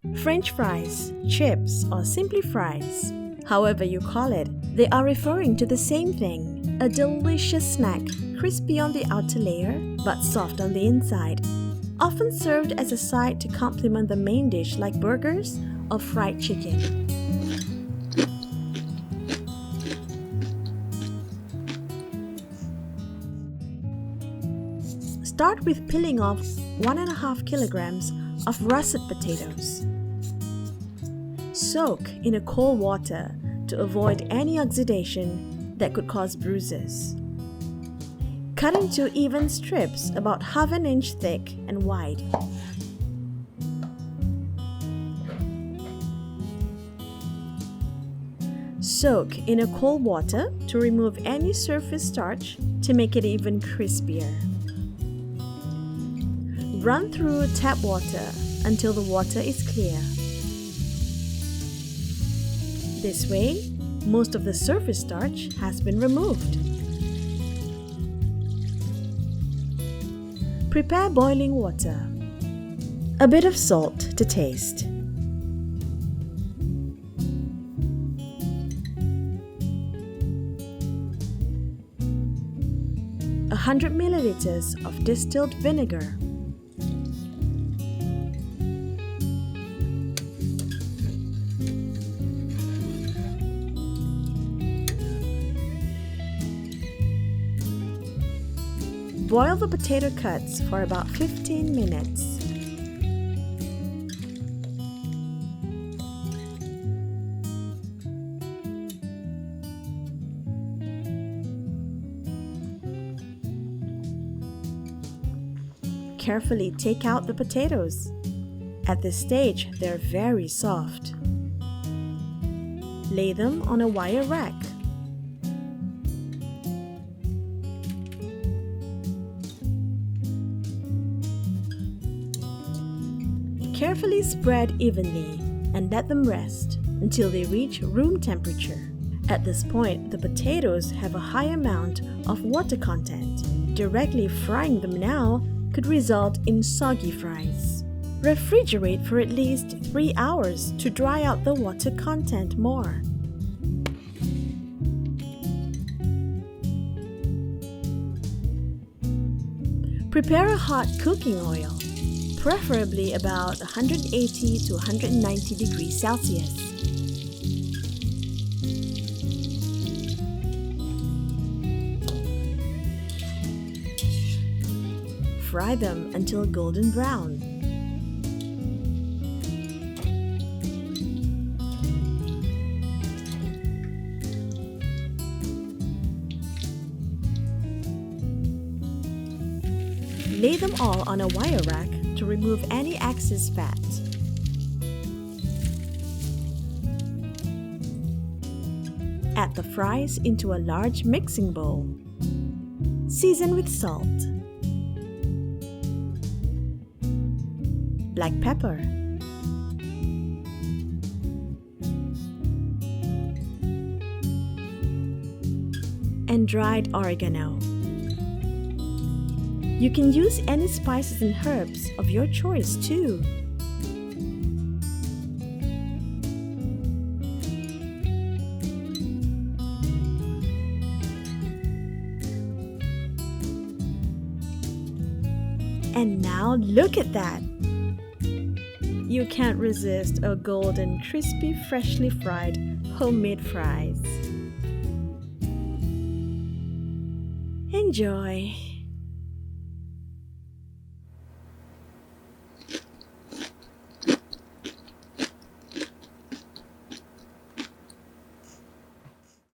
French fries, chips, or simply fries, however you call it, they are referring to the same thing, a delicious snack, crispy on the outer layer but soft on the inside, often served as a side to complement the main dish like burgers or fried chicken. Start with peeling off 1.5 kilograms of russet potatoes. Soak in a cold water to avoid any oxidation that could cause bruises. Cut into even strips about 1/2 inch thick and wide. Soak in a cold water to remove any surface starch to make it even crispier. Run through tap water until the water is clear. This way, most of the surface starch has been removed. Prepare boiling water. A bit of salt to taste. A 100 milliliters of distilled vinegar. Boil the potato cuts for about 15 minutes. Carefully take out the potatoes. At this stage, they're very soft. Lay them on a wire rack. Carefully spread evenly and let them rest until they reach room temperature. At this point, the potatoes have a high amount of water content. Directly frying them now could result in soggy fries. Refrigerate for at least 3 hours to dry out the water content more. Prepare a hot cooking oil, preferably about 180 to 190 degrees Celsius. Fry them until golden brown. Lay them all on a wire rack to remove any excess fat. Add the fries into a large mixing bowl. Season with salt, black pepper, and dried oregano. You can use any spices and herbs of your choice too. And now look at that! You can't resist a golden, crispy, freshly fried homemade fries. Enjoy!